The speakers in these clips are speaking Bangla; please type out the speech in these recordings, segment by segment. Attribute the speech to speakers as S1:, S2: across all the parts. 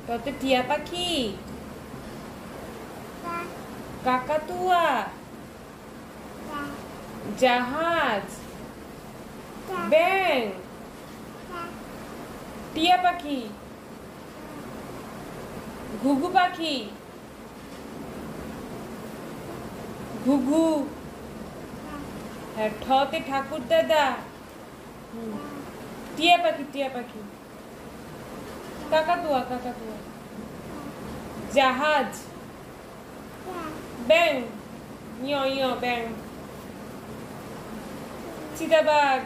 S1: ততে টিয়া পাখি, কাকাতুয়া, জাহাজ, ব্যাঙ, টিয়া পাখি, ঘুঘু পাখি, ঘুঘু, হ্যাঁ ঠতে ঠাকুর দাদা, টিয়া পাখি, টিয়া পাখি, কাকাতুয়া, কাকাতুয়া, জাহাজ, ব্যাঙ, ইয় ইয় ব্যাঙ, চিতাবাঘ,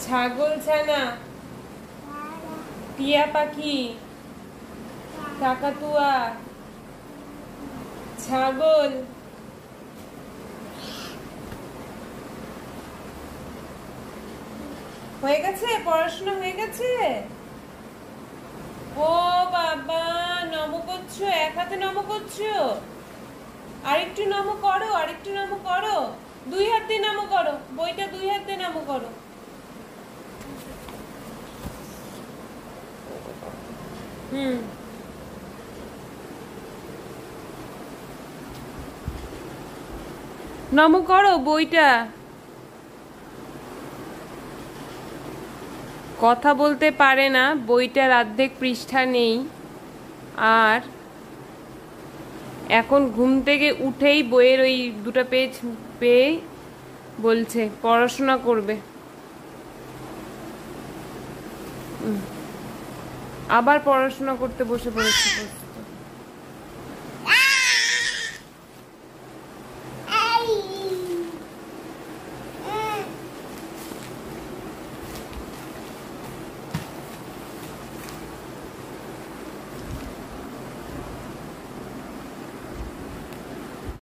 S1: ছাগল ছানা, টিয়া পাখি, কাকাতুয়া, ছাগল, হয়ে গেছে? পড়াশোনা হয়ে গেছে? ও বাবা, নম করছো, এক হাতে নম করছো, আরেকটু নম করো, আরেকটু নম করো, দুই হাত দিয়ে নম করো, বইটা দুই হাত দিয়ে নম করো। নম করো বইটা। কথা বলতে পারে না, বইটার অর্ধেক পৃষ্ঠা নেই, আর এখন ঘুম থেকে উঠেই বইয়ের ওই দুটো পেজ পেয়ে বলছে পড়াশোনা করবে। আবার পড়াশোনা করতে বসে পড়েছে।